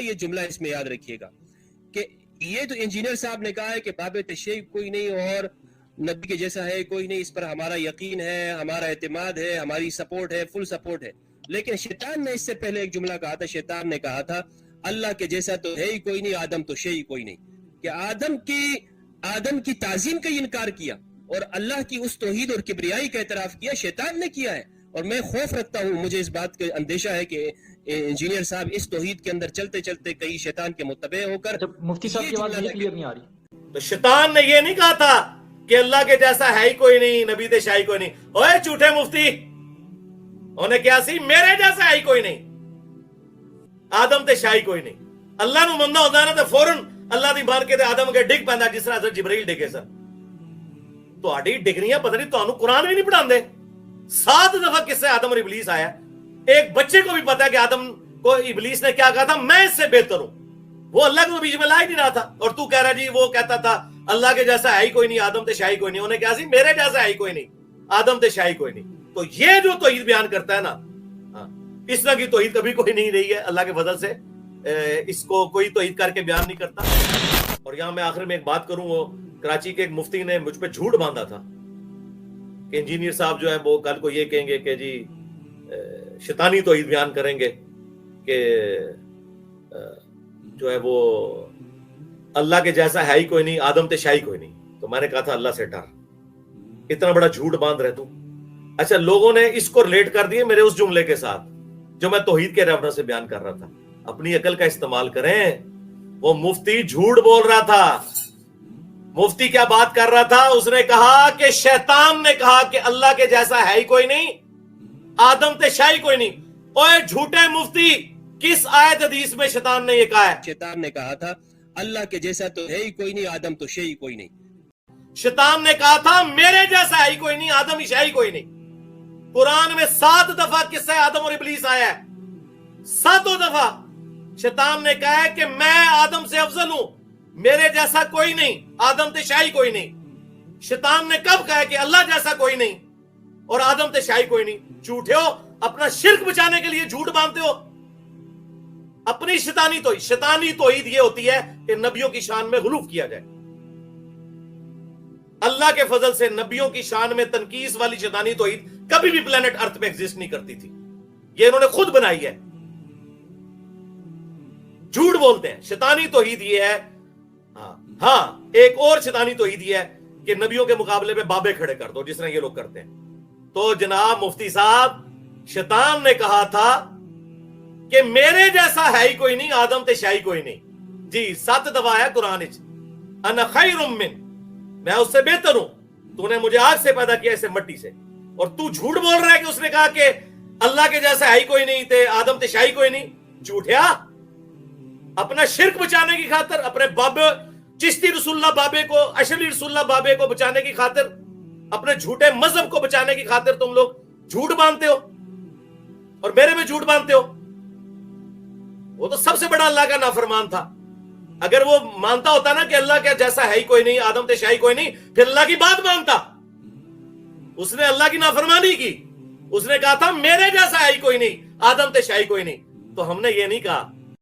یہ جملہ اس میں یاد رکھیے گا کہ یہ تو انجینئر صاحب نے کہا ہے کہ باب تشیع کوئی نہیں اور نبی کے جیسا ہے کوئی نہیں، اس پر ہمارا یقین ہے، ہمارا اعتماد ہے، ہماری سپورٹ ہے، فل سپورٹ ہے. لیکن شیطان نے اس سے پہلے ایک جملہ کہا تھا. شیطان نے کہا تھا اللہ کے جیسا تو ہے ہی کوئی نہیں، آدم تو شیء کوئی نہیں. کہ آدم کی تعظیم کا انکار کیا اور اللہ کی اس توحید اور کبریائی کا اعتراف کیا شیطان نے کیا ہے. اور میں خوف رکھتا ہوں، مجھے اس بات کا اندیشہ ہے کہ انجینئر صاحب اس توحید کے اندر چلتے چلتے کئی شیطان کے متبع ہو کر مفتی صاحب کی آواز مجھے کلیئر نہیں آ رہی. تو شیطان نے یہ نہیں کہا تھا کہ اللہ کے جیسا ہے ہی کوئی نہیں، نبی تے شاہی کوئی نہیں. اوے جھوٹے مفتی، انہیں کیا سی میرے جیسا ہے ہی کوئی نہیں، آدم تے شاہی کوئی نہیں. اللہ نو مننا ہوتا ہے نا تو فوراً اللہ دی بار کے تے آدم کے ڈگ پیندا جس طرح حضرت جبرائیل ڈگے سن. تہاڈی ڈگریاں پتہ نہیں تانوں قرآن بھی نہیں پڑھاندے. 7 دفعہ کس سے آدم اور ابلیس آیا. ایک بچے کو بھی پتا ہے کہ آدم کو ابلیس نے کیا کہا تھا، میں اس سے بہتر ہوں. وہ اللہ کو بیچ میں لا ہی نہیں رہا تھا. اور تو کہہ رہا جی وہ کہتا تھا اللہ کے جیسا ہے ہی کوئی نہیں، آدم تے شاہی کوئی نہیں. انہیں کیا سی میرے جیسا ہے ہی کوئی نہیں، آدم تے شاہی کوئی نہیں. تو یہ جو توحید بیان کرتا ہے نا، اس طرح کی توحید کبھی کوئی نہیں رہی ہے. اللہ کے فضل سے اس کو کوئی توحید کر کے بیان نہیں کرتا. اور یہاں میں آخر میں ایک بات کروں، وہ کراچی کے ایک مفتی نے مجھ پہ جھوٹ باندھا تھا کہ انجینئر صاحب جو ہے وہ کل کو یہ کہیں گے کہ جی شیطانی توحید بیان کریں گے کہ جو ہے وہ اللہ کے جیسا ہے ہی کوئی نہیں، آدم تے شاہی کوئی نہیں. تو میں نے کہا تھا اللہ سے ڈر، اتنا بڑا جھوٹ باندھ رہے تو. اچھا لوگوں نے اس کو ریلیٹ کر دیے میرے اس جملے کے ساتھ جو میں توحید کے ریفرنس سے بیان کر رہا تھا. اپنی عقل کا استعمال کریں. وہ مفتی جھوٹ بول رہا تھا. مفتی کیا بات کر رہا تھا؟ اس نے کہا کہ شیطان نے کہا کہ اللہ کے جیسا ہے ہی کوئی نہیں، آدم تے شاہی کوئی نہیں. اوے جھوٹے مفتی، کس آیت حدیث میں شیطان نے یہ کہا ہے؟ شیطان نے کہا تھا اللہ کے جیسا تو ہے ہی کوئی نہیں، آدم تو شیء کوئی نہیں. شیطان نے کہا تھا میرے جیسا ہے ہی کوئی نہیں، آدم ہی شاہی کوئی نہیں. قرآن میں 7 دفعہ قصہ آدم اور ابلیس آیا ہے. 7 دفعہ شیطان نے کہا ہے کہ میں آدم سے افضل ہوں، میرے جیسا کوئی نہیں، آدم تے شاہی کوئی نہیں. شیطان نے کب کہا ہے کہ اللہ جیسا کوئی نہیں اور آدم تے شاہی کوئی نہیں؟ جھوٹے ہو، اپنا شرک بچانے کے لیے جھوٹ باندھتے ہو. اپنی شیطانی توحید یہ ہوتی ہے کہ نبیوں کی شان میں غلو کیا جائے. اللہ کے فضل سے نبیوں کی شان میں تنقیص والی شیطانی توحید کبھی بھی پلانٹ ارتھ پہ ایگزسٹ نہیں کرتی تھی. یہ انہوں نے خود بنائی ہے. جھوٹ بولتے ہیں. شیطانی توحید یہ ہے. ہاں ایک اور شیطانی توحید یہ ہے کہ نبیوں کے مقابلے پہ بابے کھڑے کر دو جس طرح یہ لوگ کرتے ہیں. تو جناب مفتی صاحب، شیطان نے کہا تھا کہ میرے جیسا ہے ہی کوئی نہیں، آدم تے شاہی کوئی نہیں. جی 7 دفعہ ہے قرآن وچ، انا خیر من، میں اس سے بہتر ہوں. تو نے مجھے آگ سے پیدا کیا، اسے مٹی سے. اور تو جھوٹ بول رہا ہے کہ اس نے کہا کہ اللہ کے جیسا ہے ہی کوئی نہیں تے آدم تے شاہی کوئی نہیں. جھوٹیا، اپنا شرک بچانے کی خاطر، اپنے بابے چشتی رسول اللہ بابے کو، اشری رسول اللہ بابے کو بچانے کی خاطر، اپنے جھوٹے مذہب کو بچانے کی خاطر تم لوگ جھوٹ باندھتے ہو اور میرے میں جھوٹ باندھتے ہو. وہ تو سب سے بڑا اللہ کا نافرمان تھا. اگر وہ مانتا ہوتا نا کہ اللہ کا جیسا ہے ہی کوئی نہیں، آدم تے شاہی کوئی نہیں، پھر اللہ کی بات مانتا. اس نے اللہ کی نافرمانی کی. اس نے کہا تھا میرے جیسا ہے ہی کوئی نہیں، آدم تے شاہی کوئی نہیں. تو ہم نے یہ نہیں کہا